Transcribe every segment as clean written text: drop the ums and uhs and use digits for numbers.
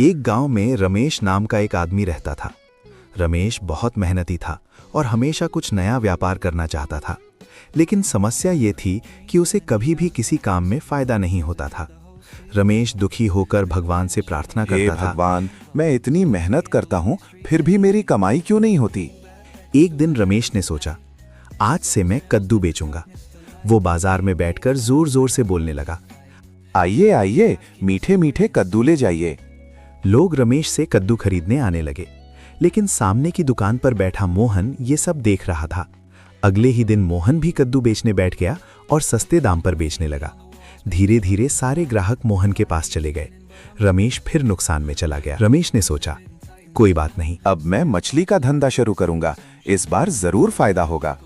एक गांव में रमेश नाम का एक आदमी रहता था। रमेश बहुत मेहनती था और हमेशा कुछ नया व्यापार करना चाहता था, लेकिन समस्या ये थी कि उसे कभी भी किसी काम में फायदा नहीं होता था। रमेश दुखी होकर भगवान से प्रार्थना करता था, भगवान, मैं इतनी मेहनत करता हूँ फिर भी मेरी कमाई क्यों नहीं होती। एक दिन रमेश ने सोचा, आज से मैं कद्दू बेचूंगा। वो बाजार में बैठकर जोर जोर से बोलने लगा, आइए आइए, मीठे मीठे कद्दू ले जाइए। लोग रमेश से कद्दू खरीदने आने लगे, लेकिन सामने की दुकान पर बैठा मोहन ये सब देख रहा था। अगले ही दिन मोहन भी कद्दू बेचने बैठ गया और सस्ते दाम पर बेचने लगा। धीरे धीरे सारे ग्राहक मोहन के पास चले गए। रमेश फिर नुकसान में चला गया। रमेश ने सोचा, कोई बात नहीं, अब मैं मछली का धंधा शुरू करूंगा, इस बार जरूर फायदा होगा।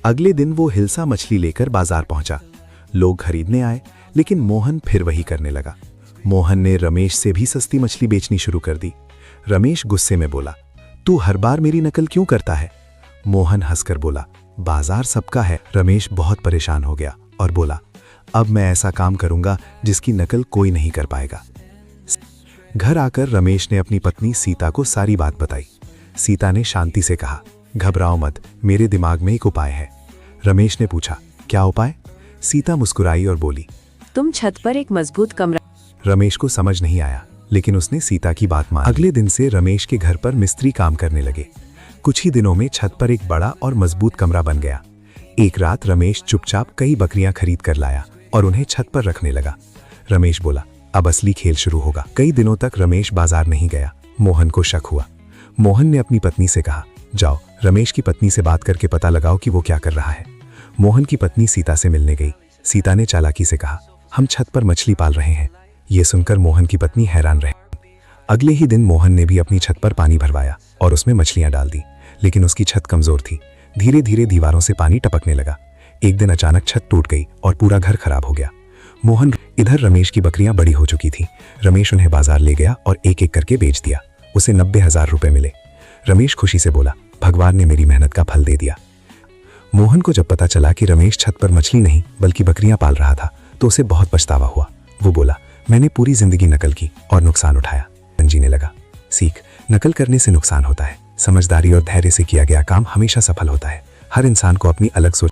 अगले दिन वो हिलसा मछली लेकर बाजार पहुंचा। लोग खरीदने आए, लेकिन मोहन फिर वही करने लगा। मोहन ने रमेश से भी सस्ती मछली बेचनी शुरू कर दी। रमेश गुस्से में बोला, तू हर बार मेरी नकल क्यों करता है? मोहन हंसकर बोला, बाजार सबका है। रमेश बहुत परेशान हो गया और बोला, अब मैं ऐसा काम करूंगा जिसकी नकल कोई नहीं कर पाएगा। घर आकर रमेश ने अपनी पत्नी सीता को सारी बात बताई। सीता ने शांति से कहा, घबराओ मत, मेरे दिमाग में एक उपाय है। रमेश ने पूछा, क्या उपाय? सीता मुस्कुराई और बोली, तुम छत पर एक मजबूत कमरा। रमेश को समझ नहीं आया, लेकिन उसने सीता की बात मान ली। अगले दिन से रमेश के घर पर मिस्त्री काम करने लगे। कुछ ही दिनों में छत पर एक बड़ा और मजबूत कमरा बन गया। एक रात रमेश चुपचाप कई बकरियां खरीद कर लाया और उन्हें छत पर रखने लगा। रमेश बोला, अब असली खेल शुरू होगा। कई दिनों तक रमेश बाजार नहीं गया। मोहन को शक हुआ। मोहन ने अपनी पत्नी से कहा, जाओ रमेश की पत्नी से बात करके पता लगाओ कि वो क्या कर रहा है। मोहन की पत्नी सीता से मिलने गई। सीता ने चालाकी से कहा, हम छत पर मछली पाल रहे हैं। ये सुनकर मोहन की पत्नी हैरान रही। अगले ही दिन मोहन ने भी अपनी छत पर पानी भरवाया और उसमें मछलियां डाल दी, लेकिन उसकी छत कमजोर थी। धीरे धीरे दीवारों से पानी टपकने लगा। एक दिन अचानक छत टूट गई और पूरा घर खराब हो गया। मोहन इधर रमेश की बकरियां बड़ी हो चुकी थी। रमेश उन्हें बाजार ले गया और एक एक करके बेच दिया। उसे 90,000 रुपए मिले। रमेश खुशी से बोला, भगवान ने मेरी मेहनत का फल दे दिया। मोहन को जब पता चला कि रमेश छत पर मछली नहीं बल्कि बकरियां पाल रहा था, तो उसे बहुत पछतावा हुआ। वो बोला, मैंने पूरी जिंदगी नकल की और नुकसान उठाया। जीने लगा। सीख, नकल करने से नुकसान होता है। समझदारी और धैर्य से किया गया काम हमेशा सफल होता है। हर इंसान को अपनी अलग सोच